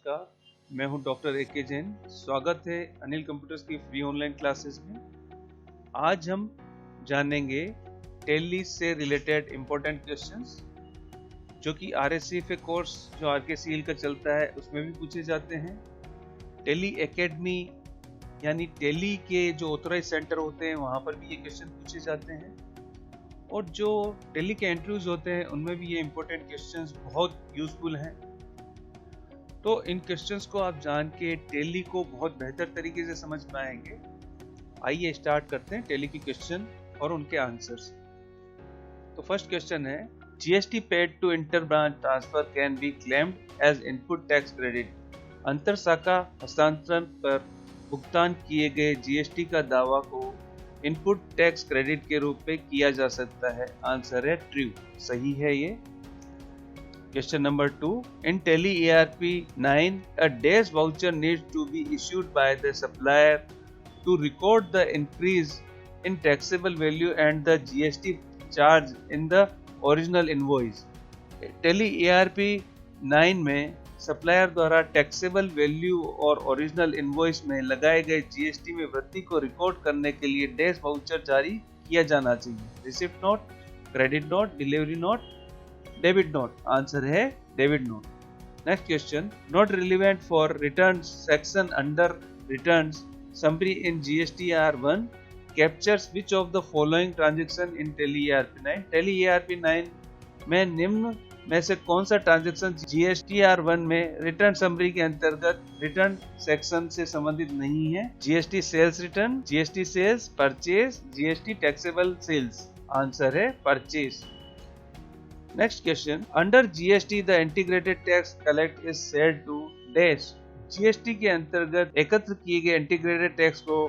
नमस्कार, मैं हूं डॉक्टर ए.के. जैन। स्वागत है अनिल कंप्यूटर्स की फ्री ऑनलाइन क्लासेस में। आज हम जानेंगे टैली से रिलेटेड इम्पोर्टेंट क्वेश्चंस जो कि RSCFA कोर्स जो RKCL का चलता है उसमें भी पूछे जाते हैं। टैली एकेडमी यानी टैली के जो ऑथराइज सेंटर होते हैं वहाँ पर भी ये क्वेश्चन पूछे जाते हैं और जो टैली के इंटरव्यूज होते हैं उनमें भी ये इम्पोर्टेंट क्वेश्चंस बहुत यूजफुल हैं। तो इन क्वेश्चंस को आप जान के टैली को बहुत बेहतर तरीके से समझ पाएंगे। आइए स्टार्ट करते हैं टैली की क्वेश्चन और उनके आंसर्स। तो फर्स्ट क्वेश्चन है, GST paid to inter branch transfer can be claimed as input tax credit. अंतर शाखा हस्तांतरण पर भुगतान किए गए GST का दावा को इनपुट टैक्स क्रेडिट के रूप में किया जा सकता है। आंसर है ट्रू, सही है ये। Question number 2. In Tally ERP 9, a days voucher needs to be issued by the supplier to record the increase in taxable value and the GST charge in the original invoice. Tally ERP 9 में supplier द्वारा taxable value और original invoice में लगाए गए GST में वृद्धि को record करने के लिए डेज वाउचर जारी किया जाना चाहिए। Receipt note, credit note, delivery note, debit note. Answer है debit note. Next question, not relevant for return section under return summary in GSTR 1 captures which of the following transaction in Tally ERP 9। Tally ERP 9 में निम्न में से कौन सा transaction GSTR 1 में return summary के अंतर्गत रिटर्न सेक्शन से संबंधित नहीं है? GST sales return, GST sales, purchase, GST taxable sales. Answer है purchase. Next question, under GST the integrated tax collect is said to dash। GST के अंतर्गत एकत्र किए गए इंटीग्रेटेड टैक्स को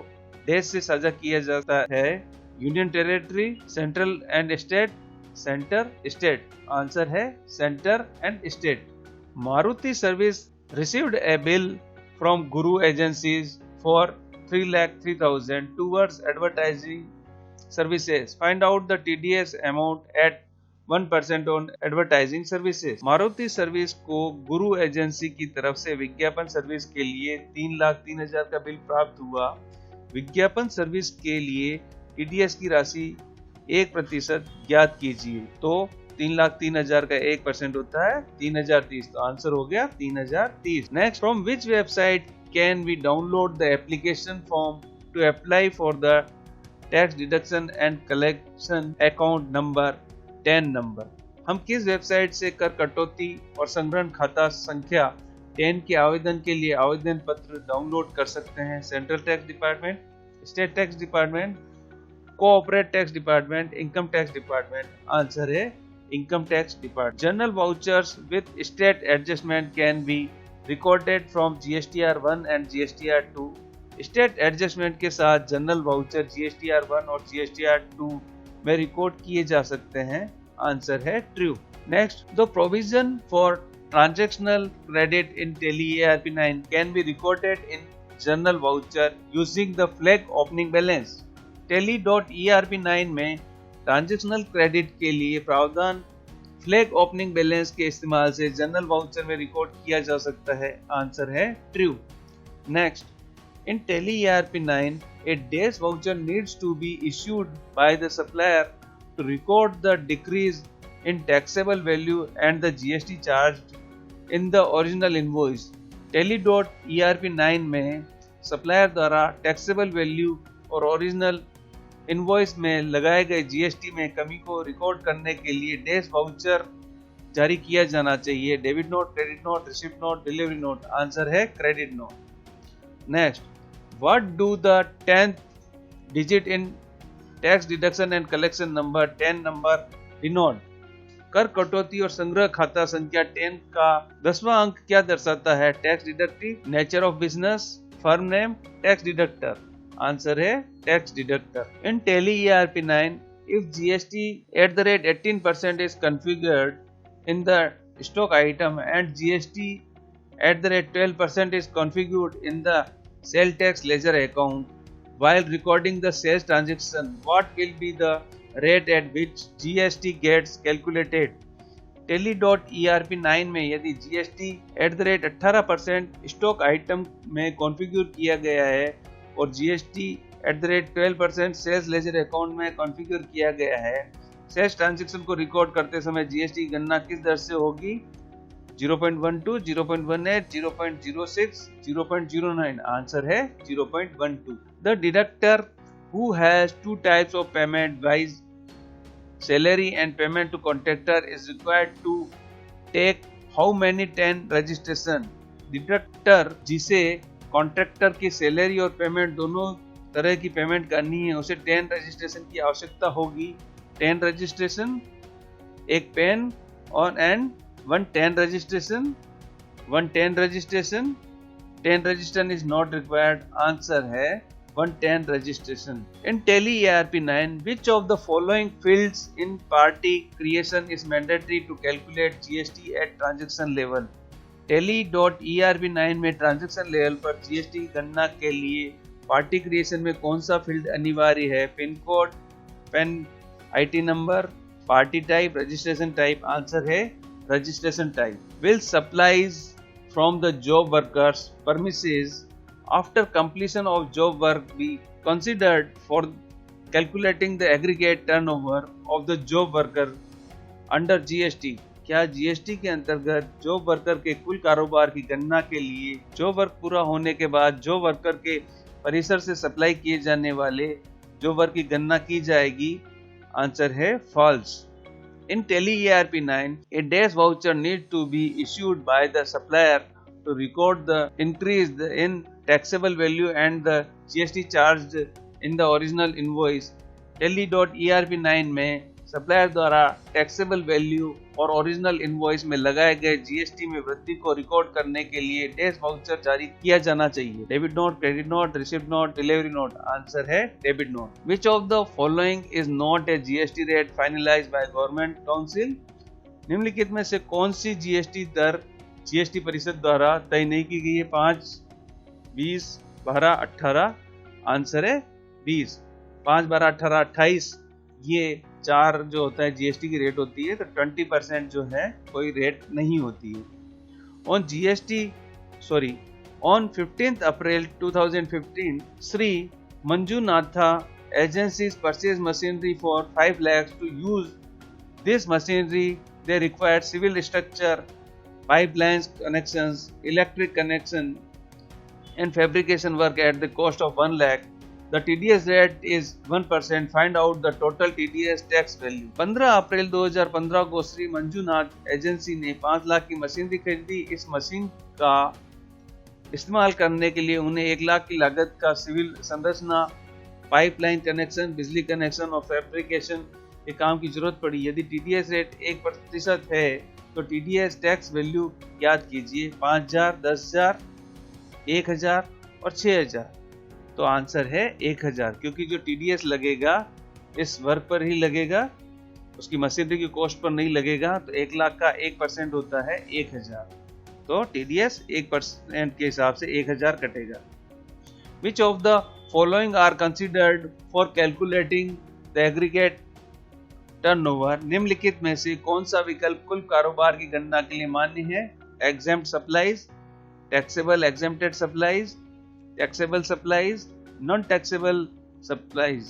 देश से साझा किया जाता है। Union territory, central and state, centre, state. Answer है centre and state. Maruti service received a bill from Guru Agencies for 3,03,000 towards advertising services. Find out the TDS amount at 1% on advertising services. Maruti service को गुरु agency की तरफ से विज्ञापन service के लिए 3,03,000 का bill प्राप्त हुआ। विज्ञापन सर्विस के लिए TDS की राशि 1% ज्ञात कीजिए। तो 3,03,000 का 1% होता है 3,030। तो आंसर हो गया 3,030। Next, from which website can we download the application form to apply for the tax deduction and collection account number 10 number. हम किस वेबसाइट से कर कटौती और संग्रहण खाता संख्या 10 के आवेदन के लिए आवेदन पत्र डाउनलोड कर सकते हैं? Central tax department, state tax department, cooperate tax department, income tax department. Answer है income tax department. General vouchers with state adjustment can be recorded from GSTR 1 and GSTR 2। State adjustment के साथ general voucher GSTR 1 और GSTR 2 में record किए जा सकते हैं। Answer है true. Next, the provision for transactional credit in Tally ERP 9 can be recorded in general voucher using the flag opening balance. Tally.ERP 9 में ट्रांजैक्शनल क्रेडिट के लिए प्रावधान फ्लैग ओपनिंग बैलेंस के इस्तेमाल से जनरल वाउचर में रिकॉर्ड किया जा सकता है। आंसर है true. Next, in Tally ERP 9, a days voucher needs to be issued by the supplier to record the decrease in taxable value and the GST charged in the original invoice। Tally.ERP 9 में supplier द्वारा taxable value और original invoice में लगाए गए GST में कमी को record करने के लिए डेज वाउचर जारी किया जाना चाहिए। Debit note, credit note, receipt note, delivery note. Answer है credit note. Next, what do the 10th digit in tax deduction and collection number 10 number denote? कर कटौती और संग्रह खाता संख्या 10 का 10वां अंक क्या दर्शाता है? Tax deductive, nature of business, firm name, tax deductor. Answer है tax deductor. In Tally ERP 9, if GST at 18% is configured in the stock item and GST at 12% is configured in the sale tax ledger account, while recording the sales transaction, what will be the rate at which GST gets calculated? Tally.ERP9 में यदि GST @ 18% stock item में configure किया गया है और GST @ 12% sales ledger account में configure किया गया है, सेल्स ट्रांजैक्शन को रिकॉर्ड करते समय GST की गणना किस दर से होगी? 0.12, 0.18, 0.06, 0.09। आंसर है 0.12। The deductor who has two types of payment wise salary and payment to contractor is required to take how many 10 registration? Deductor जिसे कॉन्ट्रैक्टर की सैलरी और पेमेंट दोनों तरह की पेमेंट करनी है, उसे 10 रजिस्ट्रेशन की आवश्यकता होगी। 10 रजिस्ट्रेशन, एक पेन और and 110 registration, 110 registration, 10 registration is not required। Answer है 110 registration। In Tally ERP9, which of the following fields in party creation is mandatory to calculate GST at transaction level? Tally.ERP9 में transaction level पर GST की गणना के लिए party creation में कौन सा फील्ड अनिवार्य है? Pin code, PAN IT number, party type, registration type. Answer है registration type। Will supplies from the job workers premises after completion of job work be considered for calculating the aggregate turnover of the job worker under GST? क्या GST के अंतर्गत job worker के कुल कारोबार की गणना के लिए जॉब वर्क पूरा होने के बाद जॉब वर्कर के परिसर से सप्लाई किए जाने वाले जॉब वर्क की गणना की जाएगी? आंसर है false. In Tally ERP9, a dash voucher needs to be issued by the supplier to record the increase in taxable value and the GST charged in the original invoice। Tally.ERP9 में supplier द्वारा taxable value और original invoice में लगाए गए GST में वृद्धि को record करने के लिए डैश वाउचर जारी किया जाना चाहिए। Debit note, credit note, receipt note, delivery note. Answer है debit note. Which of the following is not a GST rate finalised by government council? निम्नलिखित में से कौन सी GST दर GST परिषद द्वारा तय नहीं की गई है? 5, 20, 12, 18। आंसर है 20। 5, 12, 18, 28 ये 4 जो होता है GST की रेट होती है, तो 20% जो है कोई रेट नहीं होती है। On 15th April 2015, Sri Manjunatha agencies purchased machinery for 5 lakhs. To use this machinery, they required civil structure, pipelines connections, electric connection, and fabrication work at the cost of 1 lakh. The TDS rate is 1%. Find out the total TDS tax value। 15 अप्रैल 2015 को Shri Manjunath agency ने 5 लाख की machinery खरीदी। इस machine का इस्तेमाल करने के लिए उन्हें 1 लाख की लागत का सिविल संरचना, पाइपलाइन कनेक्शन, बिजली कनेक्शन और फैब्रिकेशन के काम की जरूरत पड़ी। यदि TDS रेट 1% है तो TDS टैक्स वैल्यू याद कीजिए, 5000, 10000, 1000 और 6000। तो आंसर है 1000, क्योंकि जो TDS लगेगा इस वर्क पर ही लगेगा, उसकी मशीनरी की कॉस्ट पर नहीं लगेगा। तो 1 लाख का 1% होता है 1000, तो TDS 1% के हिसाब से 1000 कटेगा। Which of the following are considered for calculating the aggregate turnover? निम्नलिखित में से कौन सा विकल्प कुल कारोबार की गणना के लिए मान्य है? Exempt supplies, taxable exempted supplies, taxable supplies, non-taxable supplies।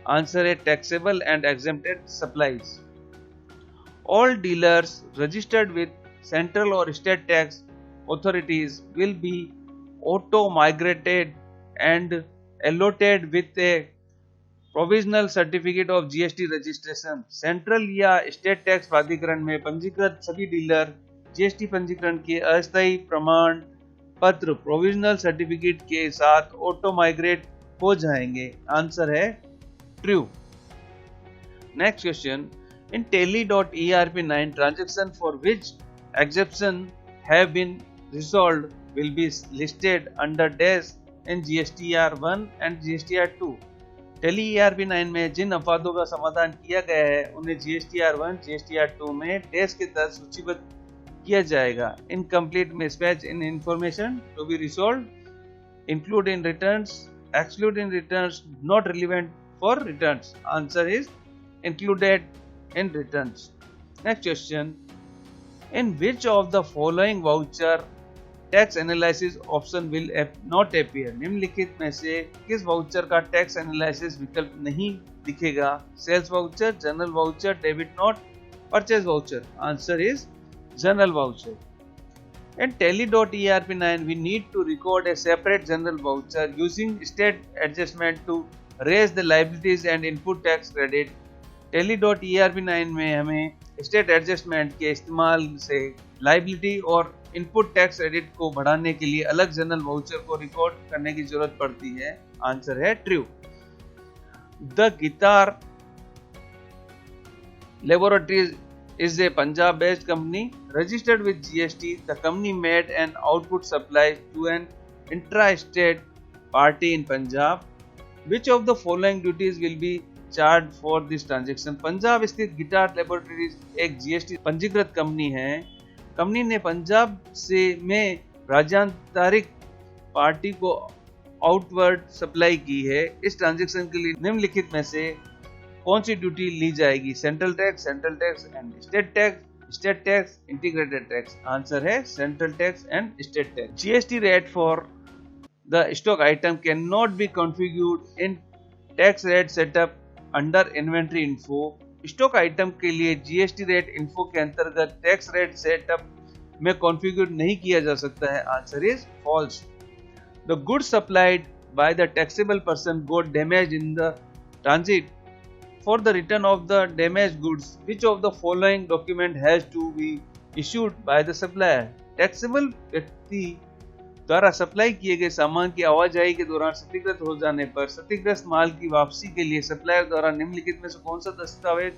Answer है taxable and exempted supplies। All dealers registered with central or state tax authorities will be auto-migrated and allotted with a provisional certificate of GST registration। Central या state tax प्राधिकरण में पंजीकृत सभी dealer GST पंजीकरण के अस्थायी प्रमाण पत्र प्रोविजनल सर्टिफिकेट के साथ ऑटो माइग्रेट हो जाएंगे। आंसर है true. Next question, in Tally.ERP9 transaction for which exception have been resolved will be listed under dash in GSTR1 and GSTR2। Tally ERP9 में जिन अपवादों का समाधान किया गया है उन्हें GSTR1, GSTR2 में डैश के तहत सूचीबद्ध किया जाएगा। Incomplete mismatch in information to be resolved, include in returns, exclude in returns, not relevant for returns. Answer is included in returns. Next question, In which of the following voucher tax analysis option will not appear? निम्नलिखित में से किस voucher का tax analysis विकल्प नहीं दिखेगा? Sales voucher, general voucher, debit note, purchase voucher. Answer is general voucher. In Tally.ERP9, we need to record a separate general voucher using state adjustment to raise the liabilities and input tax credit. Tally.ERP9 में हमें state adjustment के इस्तेमाल से liability और input tax credit को बढ़ाने के लिए अलग जनरल वाउचर को रिकॉर्ड करने की जरूरत पड़ती है। आंसर है true. The guitar laboratories is a Punjab based company registered with GST. The company made an output supply to an intra-state party in Punjab. Which of the following duties will be charged for this transaction? Punjab स्थित guitar laboratories एक GST पंजीकृत company है। Company ने पंजाब से में राज्यांतरिक party को outward supply की है। इस ट्रांजैक्शन के लिए निम्नलिखित में से कौन सी ड्यूटी ली जाएगी? Central tax and state tax, integrated tax. Answer है central tax and state tax. GST rate for the stock item can not be configured in tax rate setup under inventory info. Stock item के लिए GST rate info के अंतर्गत tax rate setup में configure नहीं किया जा सकता है। Answer is false. The goods supplied by the taxable person got damaged in the transit. For the return of the damaged goods, which of the following document has to be issued by the supplier? Taxable व्यक्ति द्वारा supply किए गए सामान की आवाजाही के दौरान क्षतिग्रस्त हो जाने पर क्षतिग्रस्त माल की वापसी के लिए सप्लायर द्वारा निम्नलिखित में से कौन सा दस्तावेज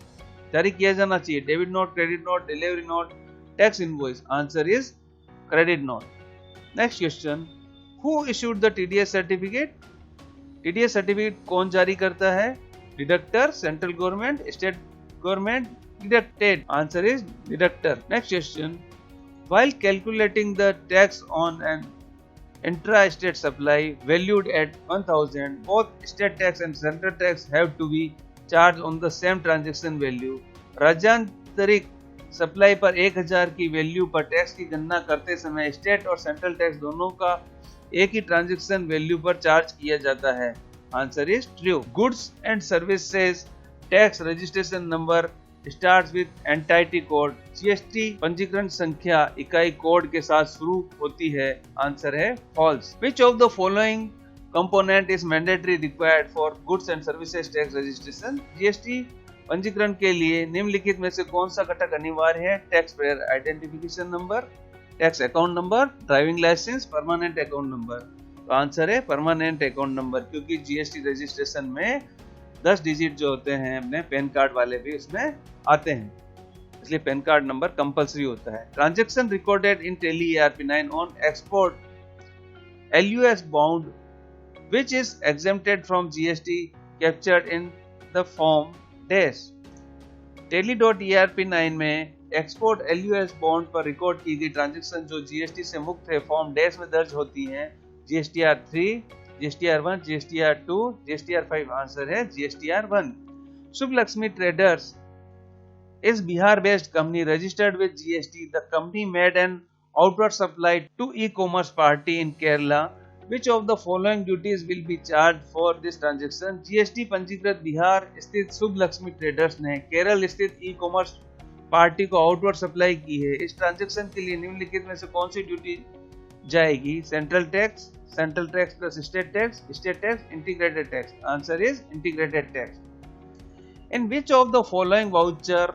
जारी किया जाना चाहिए? Debit note, credit note, delivery note, tax invoice. Answer is credit note. Next question, who issued the TDS certificate? TDS certificate कौन जारी करता है? Deductor, central government, state government, deducted. Answer is deductor. Next question, while calculating the tax on an intra-state supply valued at 1000, both state tax and central tax have to be charged on the same transaction value. राज्यांतरिक supply पर 1000 की value पर tax की गणना करते समय state और central tax दोनों का एक ही ट्रांजैक्शन वैल्यू पर चार्ज किया जाता है। Answer is true. Goods and services tax registration number starts with entity code. GST पंजीकरण संख्या इकाई कोड के साथ शुरू होती है। आंसर है false. Which of the following component is mandatory required for goods and services tax registration? GST पंजीकरण के लिए निम्नलिखित में से कौन सा घटक अनिवार्य है? Tax payer identification number, tax account number, driving licence, permanent account number. तो आंसर है परमानेंट अकाउंट नंबर, क्योंकि जीएसटी रजिस्ट्रेशन में 10 डिजिट जो होते हैं अपने पैन कार्ड वाले भी उसमें आते हैं, इसलिए पैन कार्ड नंबर कंपलसरी होता है। Transaction recorded in Tally ERP9 on export LUS bound which is exempted from GST captured in the form dash। Tally.ERP9 में एक्सपोर्ट LUS बॉन्ड पर रिकॉर्ड की गई ट्रांजैक्शन जो जीएसटी से मुक्त है फॉर्म डैश में दर्ज होती हैं। GSTR3, GSTR1, GSTR2, GSTR5। Answer है GSTR1। Shubh Lakshmi traders is Bihar-based company registered with GST. The company made an outward supply to e-commerce party in Kerala. Which of the following duties will be charged for this transaction? GST पंजीकृत बिहार स्थित शुभ Lakshmi traders ने केरल स्थित e-commerce party को outward supply की है। इस transaction के लिए निम्नलिखित में से कौन सी ड्यूटी जाएगी? Central tax plus state tax, integrated tax. Answer is integrated tax. In which of the following voucher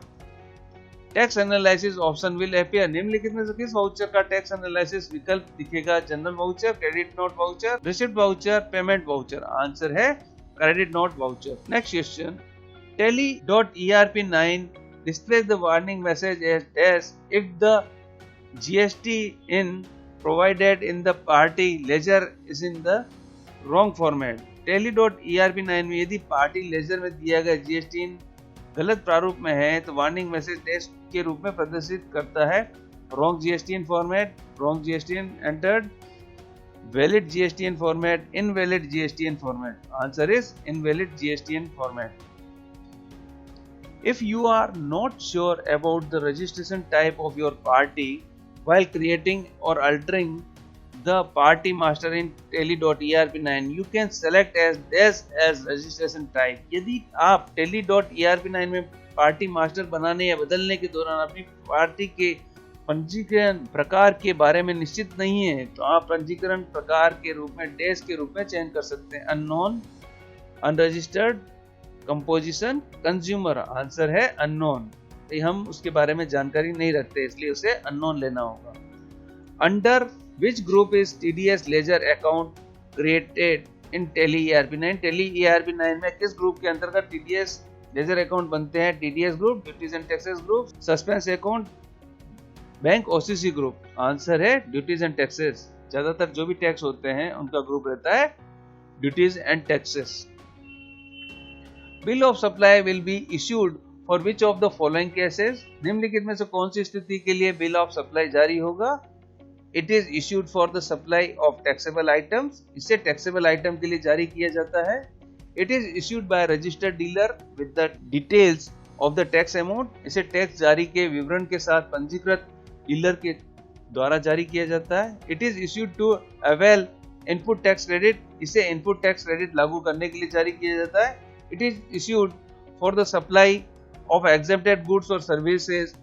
tax analysis option will appear? निम्नलिखित में से किस वाउचर का टैक्स एनालिसिस विकल्प दिखेगा? General voucher, credit note voucher, receipt voucher, payment voucher. Answer है credit note voucher. Next question, Tally.ERP9 displays the warning message as if the GST in provided in the party ledger is in the wrong format। Tally.ERP9 में यदि party laser में दिया गया GST गलत प्रारूप में है तो वार्निंग मैसेज टेक्स्ट के रूप में प्रदर्शित करता है wrong GST in format, wrong GST in entered, valid GST in format, invalid GST in format। Answer is invalid GST in format। If you are not sure about the registration type of your party while creating or altering the party master in tally.erp9, you can select as this as registration type. यदि आप tally.erp9 में party master बनाने या बदलने के दौरान अपनी party के पंजीकरण प्रकार के बारे में निश्चित नहीं है, तो आप पंजीकरण प्रकार के रूप में डैश के रूप में चयन कर सकते हैं। Unknown, unregistered, composition, consumer. Answer है अननोन। हम उसके बारे में जानकारी नहीं रखते, इसलिए उसे अननोन लेना होगा। Under which group is TDS ledger account created in Tally ERP9? Tally ERP9 में किस ग्रुप के अंतर्गत टीडीएस लेजर अकाउंट बनते हैं? TDS group, duties and taxes group, suspense account, bank, OCC group. Answer है ड्यूटीज एंड टैक्सेस। ज्यादातर जो भी टैक्स होते हैं उनका ग्रुप रहता है duties and taxes. Bill of supply will be issued for which of the following cases? निम्नलिखित में से कौन सी स्थिति के लिए बिल ऑफ सप्लाई जारी होगा? It is issued for the supply of taxable items. इसे टैक्सेबल आइटम के लिए जारी किया जाता है। It is issued by registered dealer with the details of the tax amount. इसे टैक्स जारी के विवरण के साथ पंजीकृत डीलर के द्वारा जारी किया जाता है। It is issued to avail input tax credit. इसे इनपुट टैक्स क्रेडिट लागू करने के लिए जारी किया जाता है। It is issued for the supply of exempted goods और services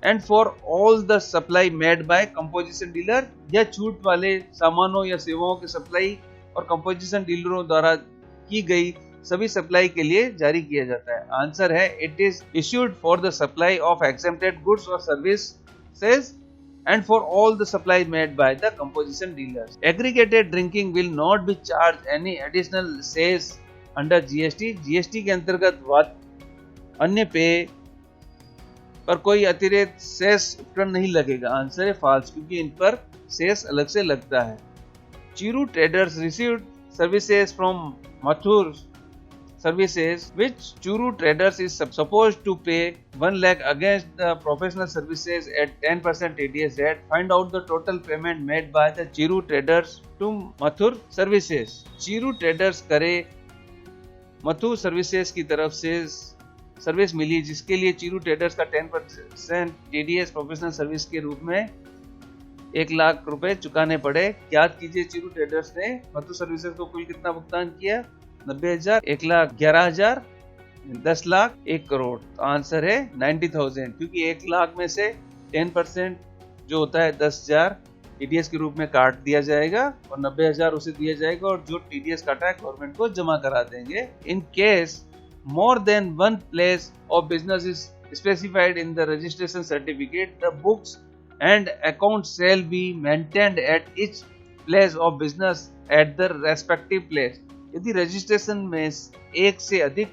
and for all the supply made by composition dealer. या छूट वाले सामानों या सेवाओं के सप्लाई और कंपोजिशन डीलरों द्वारा की गई सभी सप्लाई के लिए जारी किया जाता है। आंसर है it is issued for the supply of exempted goods और services and for all the supply made by the composition dealers. Aggregated drinking will not be charged any additional cess under GST. GST के अंतर्गत अन्य पेय पर कोई अतिरिक्त cess उपकरण नहीं लगेगा। आंसर है फॉल्स, क्योंकि इन पर सेस अलग से लगता है। Churu traders received services from Mathur services which Churu Traders is supposed to pay 1 lakh against the professional services at 10% TDS rate. Find out the total payment made by the Chiru Traders to Mathur Services. Chiru Traders करे Mathur services की तरफ से service मिली जिसके लिए चिरू traders का 10% TDS professional service के रूप में 1 लाख रुपए चुकाने पड़े। याद कीजिए चिरू ट्रेडर्स ने मथुर सर्विसेज को कुल कितना भुगतान किया? 90,000, 1,11,000, 10 लाख, 1 करोड़। तो आंसर है 90,000, क्योंकि 1 लाख में से 10% जो होता है 10,000 TDS के रूप में काट दिया जाएगा और 90,000 उसे दिया जाएगा और जो TDS काटा है गवर्नमेंट को जमा करा देंगे। In case more than one place of business is specified in the registration certificate, the books and account shall be maintained at each place of business at the respective place. यदि registration में एक से अधिक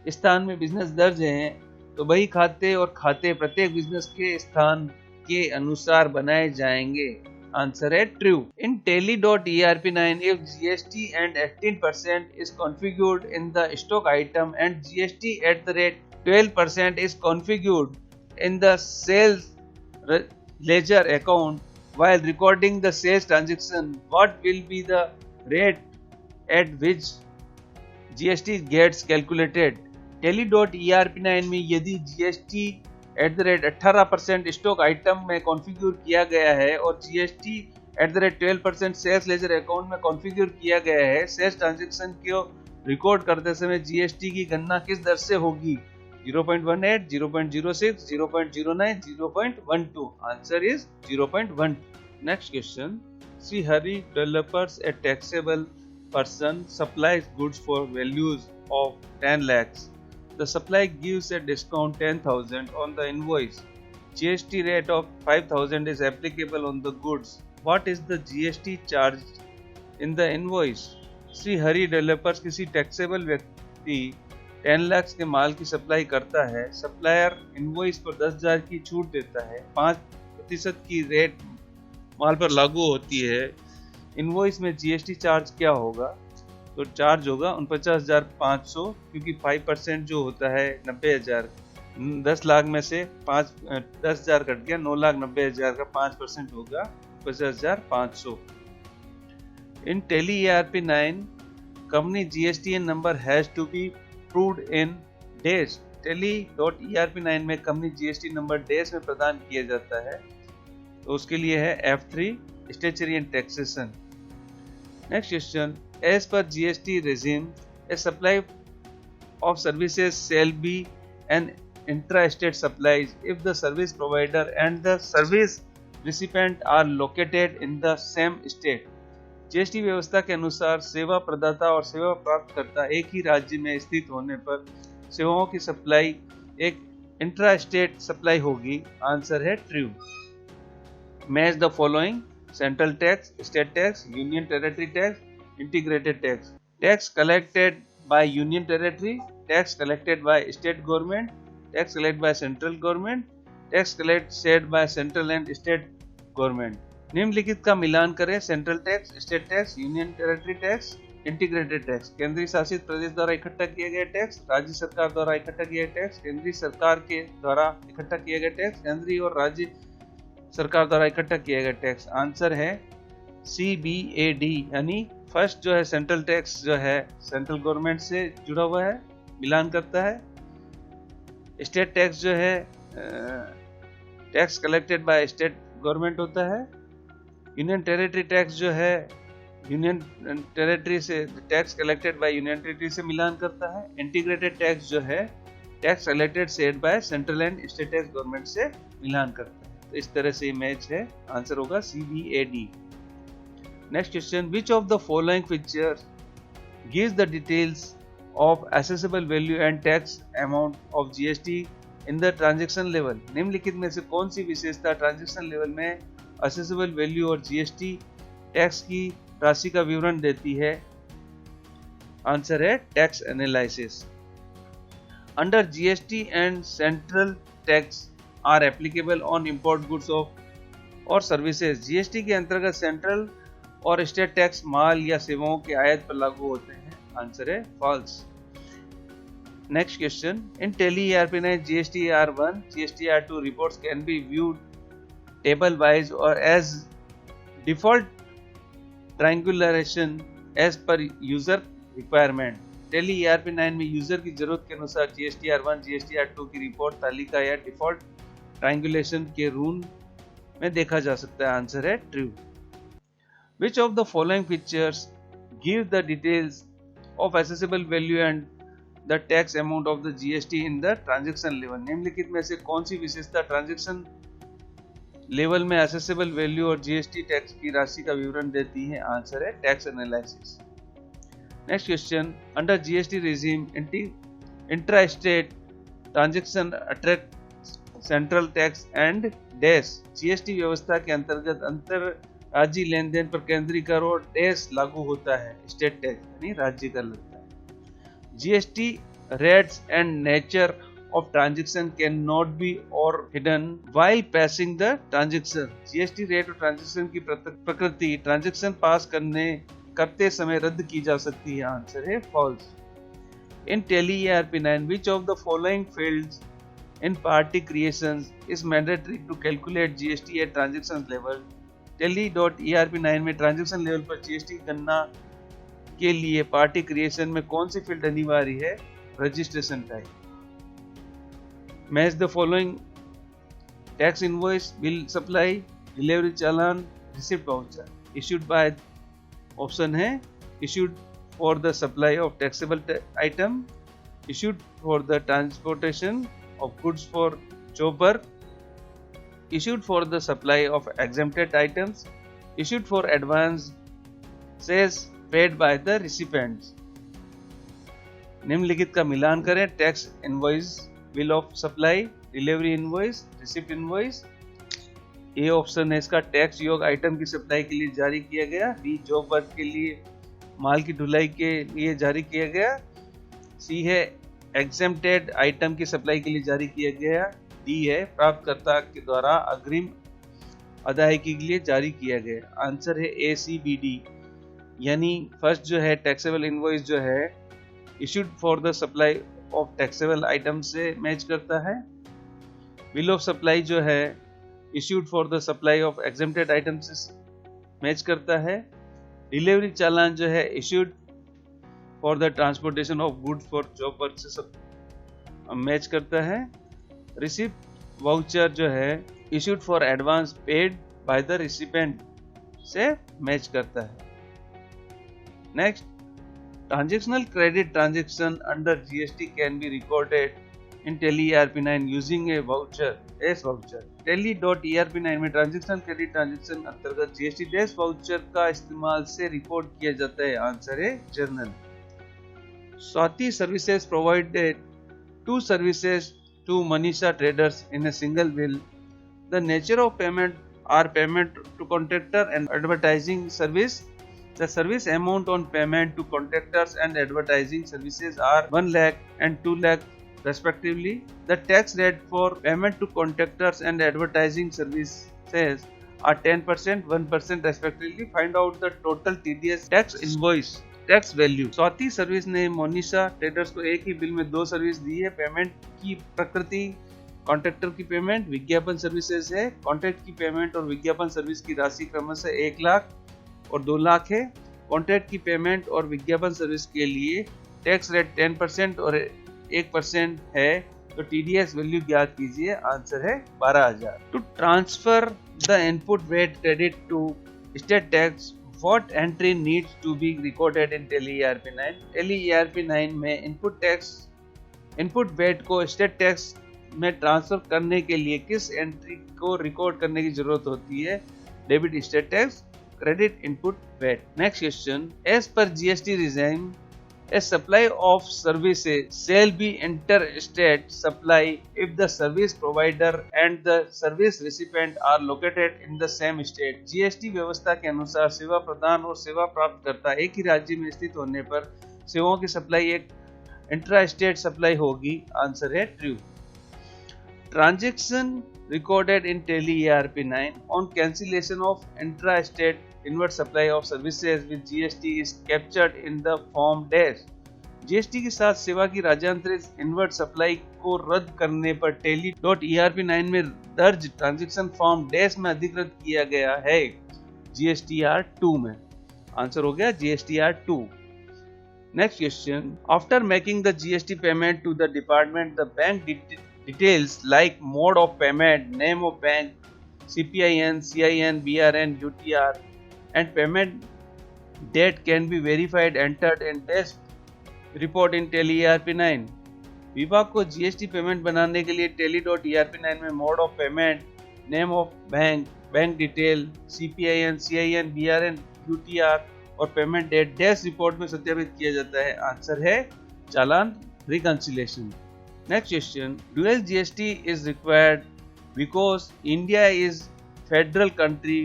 स्थान में business दर्ज हैं तो वही खाते और खाते प्रत्येक बिजनेस के स्थान के अनुसार बनाए जाएंगे। आंसर है true. In tally.erp9 if GST and 18% is configured in the stock item and GST at the rate 12% is configured in the sales ledger account while recording the sales transaction, what will be the rate at which GST gets calculated? tally.erp9 में यदि GST at the rate 18% stock item में configure किया गया है और GST at the rate 12% sales ledger account में configure किया गया है, सेल्स ट्रांजैक्शन को रिकॉर्ड करते समय GST की गणना किस दर से होगी? 0.18, 0.06, 0.09, 0.12। Answer is 0.1। Next question, Sri Hari developers a taxable person supplies goods for values of 10 lakhs. The supply gives a discount 10,000 on the invoice. GST rate of 5,000 is applicable on the goods. What is the GST charged in the invoice? Sri Hari developers किसी taxable व्यक्ति 10 लाख के माल की supply करता है। Supplier invoice पर 10,000 की छूट देता है। 5% की रेट माल पर लागू होती है। इनवॉइस में GST चार्ज क्या होगा? तो चार्ज होगा 49,500, क्योंकि 5% जो होता है 90,000, 10 लाख में से 10,000 कट गया, 9,90,000 का 5% होगा 50,500। इन Tally ERP9 company GSTN number has to be proved in dash tally.erp9 में कंपनी जीएसटी नंबर डैश में प्रदान किया जाता है, तो उसके लिए है F3 statutory and taxation. Next question, as per GST regime a supply of services shall be an intra-state supplies if the service provider and the service recipient are located in the same state। GST व्यवस्था के अनुसार सेवा प्रदाता और सेवा प्राप्तकर्ता एक ही राज्य में स्थित होने पर सेवाओं की सप्लाई एक इंट्रा स्टेट सप्लाई होगी। आंसर है true. Match the following: central tax, state tax, union territory tax, integrated tax. Tax collected by union territory, tax collected by state government, tax collected by central government, tax collected by central and state government। निम्नलिखित का मिलान करें: central tax, state tax, union territory tax, integrated tax. केंद्रीय शासित प्रदेश द्वारा इकट्ठा किए गए tax, राज्य सरकार द्वारा इकट्ठा किए गए टैक्स, केंद्रीय सरकार के द्वारा इकट्ठा किए गए टैक्स, केंद्रीय और राज्य सरकार द्वारा इकट्ठा किए गए टैक्स। आंसर है CBAD, यानी फर्स्ट जो है सेंट्रल टैक्स जो है सेंट्रल गवर्नमेंट से जुड़ा हुआ है, मिलान करता है। स्टेट टैक्स जो है tax collected by state government होता है। यूनियन टेरिटरी टैक्स जो है यूनियन टेरिटरी से tax collected by union territory से मिलान करता है। इंटीग्रेटेड टैक्स जो है tax collected set by central and state tax government से मिलान करता है। तो इस तरह से ये मैच है। आंसर होगा CBAD। Next question, which of the following features gives the details of assessable value and tax amount of GST in the transaction level? निम्नलिखित में से कौन सी विशेषता ट्रांजैक्शन लेवल में assessable value और GST टैक्स की राशि का विवरण देती है? आंसर है tax analysis. Under GST and central tax are applicable on import goods of और सर्विसेज। GST के अंतर्गत सेंट्रल और स्टेट टैक्स माल या सेवाओं के आयात पर लागू होते हैं। आंसर है false. Next question, in Tally ERP9 GSTR1 GSTR2 reports can be viewed table wise और as default triangulation as per user requirement. Tally ERP9 में यूजर की जरूरत के अनुसार GSTR1 GSTR2 की रिपोर्ट तालिका या डिफॉल्ट ट्रायंगुलेशन के रूल में देखा जा सकता है। आंसर है true. Which of the following features give the details of assessable value and the tax amount of the GST in the transaction level? निम्नलिखित में से कौन सी विशेषता ट्रांजैक्शन लेवल में assessable value और GST टैक्स की राशि का विवरण देती है? आंसर है tax analysis. Next question, under GST regime intra-state transaction attract central tax and dash। GST व्यवस्था के अंतर्गत अंतर राज्य लेन देन पर केंद्रीय कर और डैश लागू होता है, स्टेट टैक्स यानी राज्य कर लगता है। GST rates and nature of transaction cannot be or hidden while passing the transaction। GST rate और ट्रांजैक्शन की प्रकृति ट्रांजैक्शन पास करते समय रद्द की जा सकती है। आंसर है false. In Tally ERP9 which of the following fields in party creations is mandatory to calculate GST at transaction level? टेली.ERP9 में ट्रांजैक्शन लेवल पर GST की गणना के लिए पार्टी क्रिएशन में कौन सी फील्ड अनिवार्य है? Registration type. Match the following: tax invoice, bill supply, delivery challan, receipt voucher. Issued by option है issued for the supply of taxable item, issued for the transportation of goods for job work, issued for the supply of exempted items, issued for advances paid by the recipients। निम्नलिखित का मिलान करें: tax invoice, bill of supply, delivery invoice, receipt invoice. A option है इसका tax योग item की supply के लिए जारी किया गया। बी जॉब वर्क के लिए माल की ढुलाई के लिए जारी किया गया। सी है एग्जेम्प्टेड आइटम की सप्लाई के लिए जारी किया गया। डी है प्राप्तकर्ता के द्वारा अग्रिम अदायगी के लिए जारी किया गया। आंसर है ACBD, यानी फर्स्ट जो है टैक्सेबल इनवॉइस जो है issued for the supply of taxable item से मैच करता है। बिल ऑफ सप्लाई जो है issued for the supply of exempted item से मैच करता है। डिलीवरी चालान जो है issued for the transportation of goods for job work से मैच करता है। रिसिप्ट वाउचर जो है issued for advance paid by the recipient से मैच करता है। Next, transactional credit transaction under GST can be recorded in Tally ERP9 using a voucher dash voucher. टेली.ERP9 में ट्रांजैक्शनल क्रेडिट ट्रांजैक्शन अंतर्गत जीएसटी डैश वाउचर का इस्तेमाल से record किया जाता है। आंसर है journal. Swati services provided 2 services to Manisha traders in a single bill. The nature of payment are payment to contractor and advertising service. The service amount on payment to contractors and advertising services are 1 lakh and 2 lakh respectively. The tax rate for payment to contractors and advertising services are 10%, 1% respectively. Find out the total TDS tax invoice tax value. Swati service ने Monisha traders को एक ही bill में 2 service दी है। Payment की प्रकृति contractor की payment, विज्ञापन services है। कॉन्ट्रैक्ट की पेमेंट और विज्ञापन सर्विस की राशि क्रमशः 1 लाख और 2 लाख है। कॉन्ट्रैक्ट की पेमेंट और विज्ञापन सर्विस के लिए टैक्स रेट 10% और 1% है। तो TDS वैल्यू ज्ञात कीजिए। आंसर है 12,000। To transfer the input VAT credit to state tax, what entry needs to be recorded in Tally ERP9? Tally ERP9 में इनपुट वेट को स्टेट टैक्स में ट्रांसफर करने के लिए किस एंट्री को रिकॉर्ड करने की जरूरत होती है? Debit state tax, credit input VAT. Next question, as per GST regime, a supply of services shall be interstate supply if the service provider and the service recipient are located in the same state. GST व्यवस्था के अनुसार सेवा प्रदान और सेवा प्राप्तकर्ता एक ही राज्य में स्थित होने पर सेवाओं की सप्लाई एक इंट्रा स्टेट सप्लाई होगी। आंसर है true. Transaction recorded in Tally ERP9 on cancellation of intra-state inward supply of services with GST is captured in the form dash। GST के साथ सेवा की राज्यांतरित इनवर्ट सप्लाई को रद्द करने पर Tally.ERP9 में दर्ज ट्रांजैक्शन फॉर्म डैश में अधिकृत किया गया है GSTR2 में। आंसर हो गया GSTR2। Next question, after making the GST payment to the department the bank details like mode of payment, name of bank, CPIN, CIN, BRN, UTR and payment date can be verified entered in dash report in Tally ERP9। विभाग को GST payment बनाने के लिए Tally.ERP9 में mode of payment, name of bank, bank detail, CPIN, CIN, BRN, UTR और payment date dash report में सत्यापित किया जाता है। आंसर है चालान reconciliation. Next question, dual GST is required because India is federal country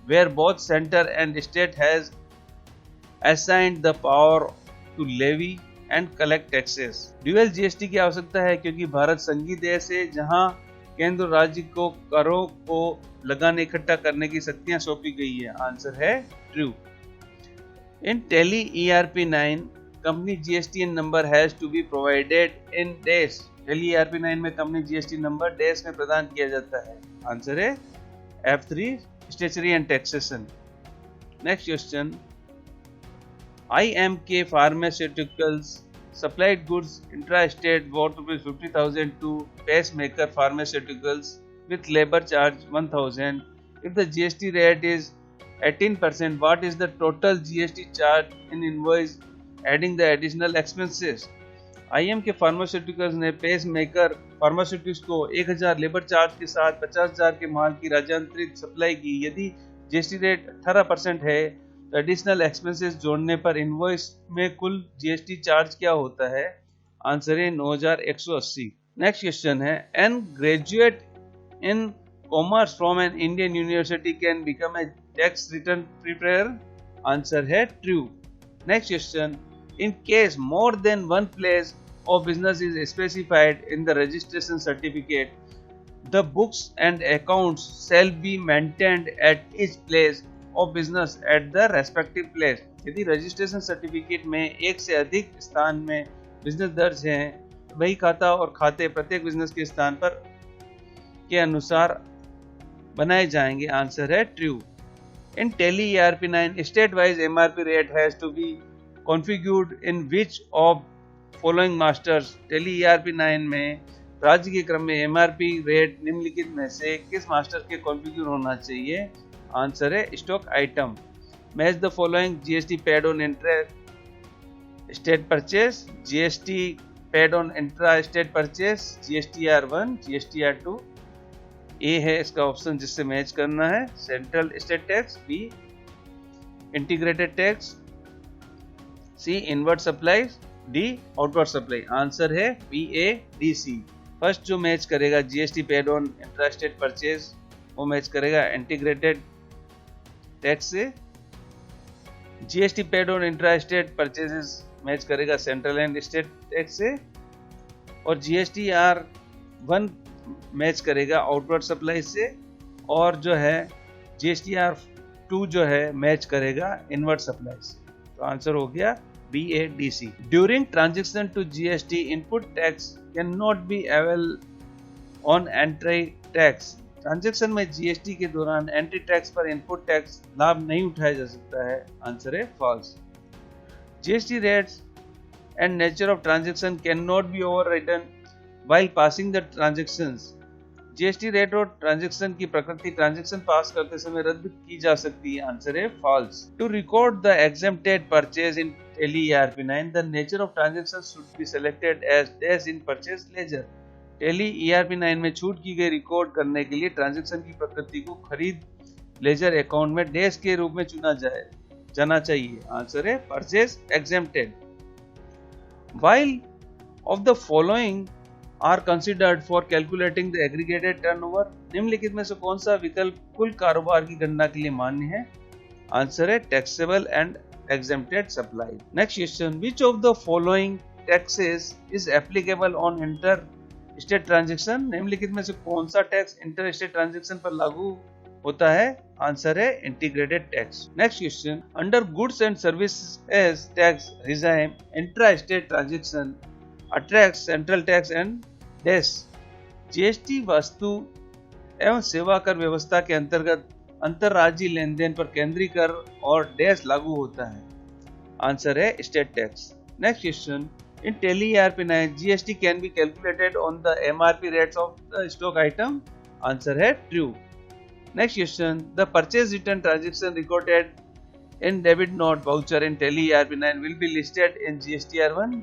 where both center and state has assigned the power to levy and collect taxes। Dual GST की आवश्यकता है क्योंकि भारत संघीय देश है जहां केंद्र राज्य को करों को लगाने इकट्ठा करने की शक्तियां सौंपी गई है। आंसर है true. In Tally ERP9 company GSTN number has to be provided in dash. Tally ERP9 में कंपनी GST नंबर डैश में प्रदान किया जाता है। आंसर है F3 statutory and taxation. Next question, IMK pharmaceuticals supplied goods intra state worth ₹50,000 to Pacemaker Pharmaceuticals with labor charge 1,000। If the GST rate is 18%, what is the total GST charge in invoice adding the additional expenses? IMK pharmaceuticals ने pace maker pharmaceutics को 1,000 labour charge के साथ 50,000 के माल की राज्यांतरित supply की। यदि GST rate 18% है तो एडिशनल एक्सपेंसेस जोड़ने पर इनवॉइस में कुल GST चार्ज क्या होता है? आंसर है 9,180। नेक्स्ट क्वेश्चन है, an graduate in commerce from an Indian university can become a tax return prepare. Answer है true. Next question, in case more than one place of business is specified in the registration certificate, the books and accounts shall be maintained at each place of business at the respective place। यदि registration certificate में एक से अधिक स्थान में business दर्ज है, वही खाता और खाते प्रत्येक बिजनेस के स्थान पर के अनुसार बनाए जाएंगे। आंसर है true. In Tally ERP9 state wise MRP rate has to be configured in which of following masters Tally ERP 9 में राज्य के क्रम में MRP रेट निम्नलिखित में से किस मास्टर के कॉन्फ़िगर होना चाहिए? आंसर है stock item. Match the following GST paid on intra state purchase, GST paid on intra state purchase, GSTR1, GSTR2। A है इसका ऑप्शन जिससे मैच करना है। Central state tax, B integrated tax, C inward supply, D outward supply. Answer है BADC। First जो match करेगा GST paid on intra state purchase वो match करेगा इंटीग्रेटेड टैक्स से। GST paid on intra state purchases match करेगा central and state tax से। और GSTR1 match करेगा आउटवर्ड सप्लाई से। और जो है GSTR2 जो है मैच करेगा इनवर्ट सप्लाई से। तो आंसर हो गया BADC। During transaction to GST input tax can not be avail on entry tax. Transaction में GST के दौरान एंट्री टैक्स पर इनपुट टैक्स लाभ नहीं उठाया जा सकता है। आंसर है false. GST rates and nature of transaction cannot be overridden while passing the transactions। GST rate और ट्रांजेक्शन की प्रकृति ट्रांजेक्शन पास करते समय रद्द की जा सकती है। आंसर है false. To record the exempted purchase in Tally ERP 9, the nature of transaction should be selected as dash in purchase ledger। Tally ERP 9 में छूट की गई रिकॉर्ड करने के लिए ट्रांजेक्शन की प्रकृति को खरीद लेजर अकाउंट में डैश के रूप में चुना जाना चाहिए। आंसर है purchase exempted। While of the following are considered for calculating the aggregated turnover, निम्नलिखित में से कौन सा विकल्प कुल कारोबार की गणना के लिए मान्य है? आंसर है taxable and exempted supply। Next question, which of the following taxes is applicable on inter-state transaction? निम्नलिखित में से कौन सा टैक्स इंटर-स्टेट ट्रांजेक्शन पर लागू होता है? आंसर है integrated tax. Next question, under goods and services tax regime intra state transaction attract central tax and dash. GST वस्तु एवं सेवा कर व्यवस्था के अंतर्गत अंतरराज्यीय लेन देन पर केंद्रीय कर और डैश लागू होता है। आंसर है state tax. Next question, in Tally ERP 9 GST can be calculated on the MRP rates of the stock item. Answer है true. Next question, the purchase return transaction recorded in debit note voucher in Tally ERP 9 will be listed in GSTR1।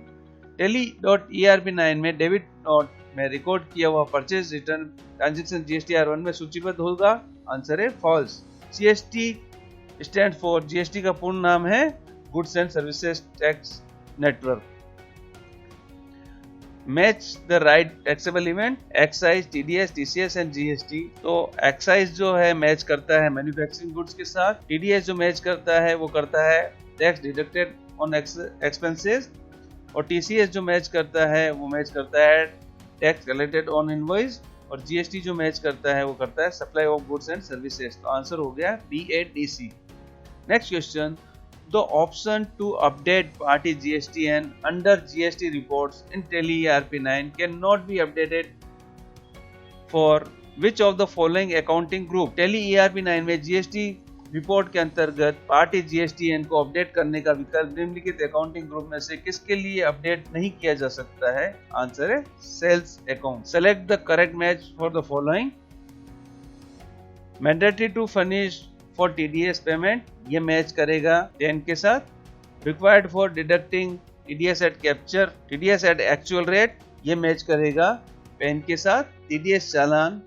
Tally.ERP 9 में debit note में record किया हुआ purchase return transaction GSTR1 में सूचीबद्ध होगा। Answer है false. GST stand for, GST का पूर्ण नाम है goods and services tax network. Match the right taxable event, excise, TDS, TCS and GST। तो एक्साइज जो है मैच करता है मैन्युफैक्चरिंग गुड्स के साथ। TDS जो मैच करता है वो करता है टैक्स डिडक्टेड ऑन एक्सपेंसेस। और TCS जो मैच करता है वो मैच करता है टैक्स कलेक्टेड ऑन इनवॉइस। और GST जो मैच करता है वो करता है supply of goods and services. तो आंसर हो गया BADC। Next question, the option to update party GSTN under GST reports in Tally ERP 9 cannot be updated for which of the following accounting group? Tally ERP 9 में GST report के अंतर्गत party GSTN को update करने का विकल्प निम्नलिखित accounting group में से किसके लिए अपडेट नहीं किया जा सकता है? आंसर है sales account. Select the correct match for the following. Mandatory to furnish for TDS payment, ये मैच करेगा 10 के साथ। Required for deducting TDS at capture, TDS at actual rate, ये मैच करेगा 10 के साथ। TDS चालान,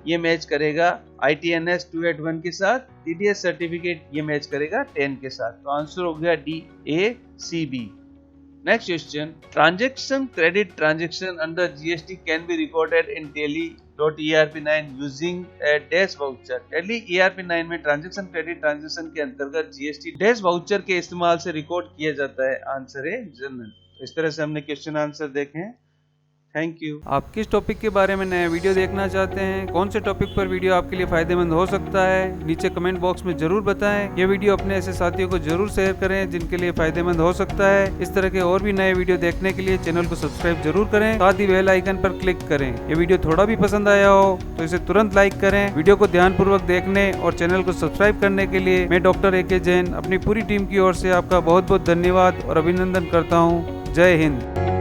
ये मैच करेगा ITNS 281 के साथ। TDS सर्टिफिकेट, ये मैच करेगा 10 के साथ। तो आंसर हो गया DACB। Next question, transaction credit transaction under GST can be recorded in Tally.ERP 9 using A dash voucher. Tally ERP 9 में ट्रांजेक्शन क्रेडिट ट्रांजेक्शन के अंतर्गत GST डैश वाउचर के इस्तेमाल से रिकॉर्ड किया जाता है। आंसर है जनरल। इस तरह से हमने क्वेश्चन आंसर देखे हैं। Thank you. आप किस टॉपिक के बारे में नया वीडियो देखना चाहते हैं, कौन से टॉपिक पर वीडियो आपके लिए फायदेमंद हो सकता है, नीचे कमेंट बॉक्स में जरूर बताएं। ये वीडियो अपने ऐसे साथियों को जरूर शेयर करें जिनके लिए फायदेमंद हो सकता है। इस तरह के और भी नए वीडियो देखने के लिए चैनल को सब्सक्राइब जरूर करें, साथ ही बेल आइकन पर क्लिक करें। ये वीडियो थोड़ा भी पसंद आया हो तो इसे तुरंत लाइक करें। वीडियो को ध्यानपूर्वक देखने और चैनल को सब्सक्राइब करने के लिए मैं डॉक्टर AK जैन अपनी पूरी टीम की ओर से आपका बहुत बहुत धन्यवाद और अभिनंदन करता हूँ। जय हिंद।